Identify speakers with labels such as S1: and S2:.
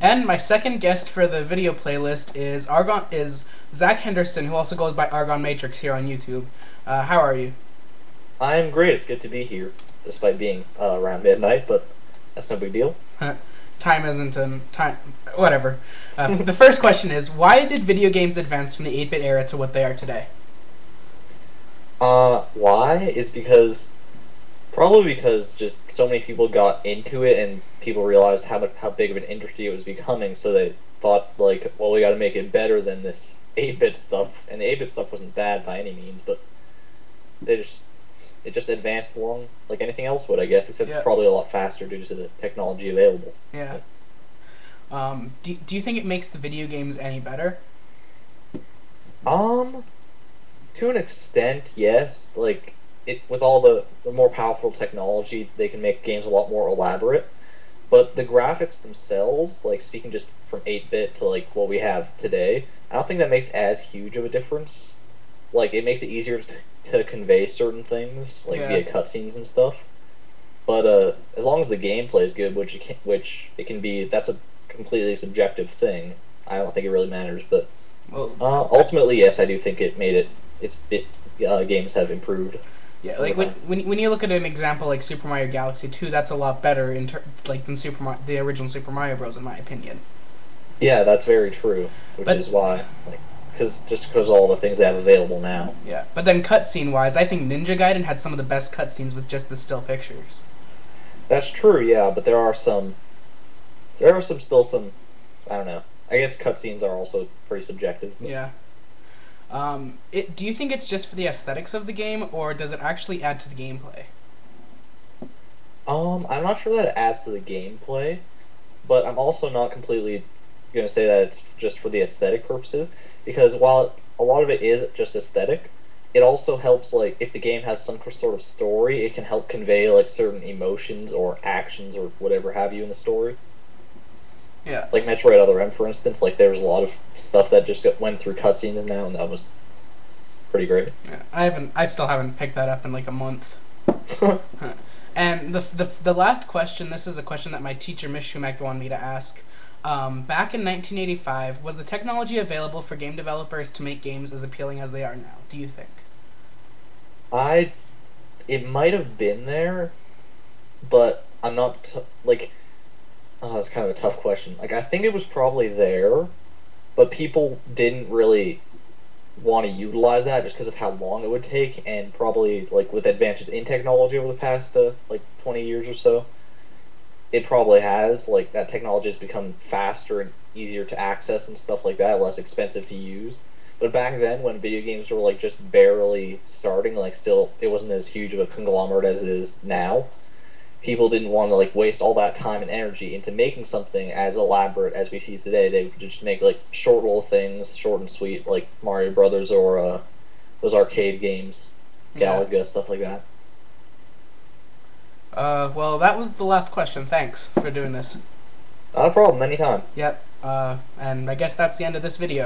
S1: And my second guest for the video playlist is Zach Henderson, who also goes by ArgonMatrix here on YouTube. How are you?
S2: I'm great. It's good to be here, despite being around midnight, but that's no big deal.
S1: Time isn't time. Whatever. The first question is, why did video games advance from the 8-bit era to what they are today?
S2: Why? Is probably because just so many people got into it and people realized how big of an industry it was becoming, so they thought like, well, we got to make it better than this 8-bit stuff, and the 8-bit stuff wasn't bad by any means, but they just it just advanced along like anything else would, I guess, except
S1: Yeah.
S2: it's probably a lot faster due to the technology available.
S1: Yeah. Do you think it makes the video games any better?
S2: Um, to an extent, yes. Like it with all the more powerful technology, they can make games a lot more elaborate. But the graphics themselves, like speaking just from 8-bit to like what we have today, I don't think that makes as huge of a difference. Like it makes it easier to convey certain things, like
S1: Yeah.
S2: via cutscenes and stuff. But as long as the gameplay is good, which it can be, that's a completely subjective thing. I don't think it really matters. But
S1: Well,
S2: ultimately, yes, I do think it made games have improved
S1: yeah.
S2: over
S1: Like when
S2: time.
S1: when you look at an example like Super Mario Galaxy 2, that's a lot better than the original Super Mario Bros. In my opinion.
S2: Yeah, that's very true. Which
S1: But
S2: is why, like, because all the things they have available now.
S1: yeah. But then cutscene wise, I think Ninja Gaiden had some of the best cutscenes with just the still pictures.
S2: That's true, yeah, but still some, I don't know. I guess cutscenes are also pretty subjective. But,
S1: Yeah. Do you think it's just for the aesthetics of the game, or does it actually add to the gameplay?
S2: I'm not sure that it adds to the gameplay, but I'm also not completely gonna say that it's just for the aesthetic purposes, because while a lot of it is just aesthetic, it also helps, like, if the game has some sort of story, it can help convey like certain emotions or actions or whatever have you in the story.
S1: Yeah.
S2: Like Metroid Other M, for instance, like there was a lot of stuff that just went through cutscenes now, and that was pretty great.
S1: Yeah. I still haven't picked that up in like a month. Huh. And the last question, this is a question that my teacher, Miss Schumacher, wanted me to ask. Back in 1985, was the technology available for game developers to make games as appealing as they are now? Do you think?
S2: I It might have been there, but I'm not like, oh, that's kind of a tough question. Like I think it was probably there, but people didn't really want to utilize that just because of how long it would take, and probably like with advances in technology over the past like 20 years or so, it probably has, like, that technology has become faster and easier to access and stuff like that, less expensive to use. But back then, when video games were like just barely starting, like still it wasn't as huge of a conglomerate as it is now. People didn't want to like waste all that time and energy into making something as elaborate as we see today. They would just make like short little things, short and sweet, like Mario Brothers or those arcade games,
S1: Yeah.
S2: Galaga, stuff like that.
S1: Well, that was the last question. Thanks for doing this.
S2: Not a problem, anytime.
S1: Yep. And I guess that's the end of this video.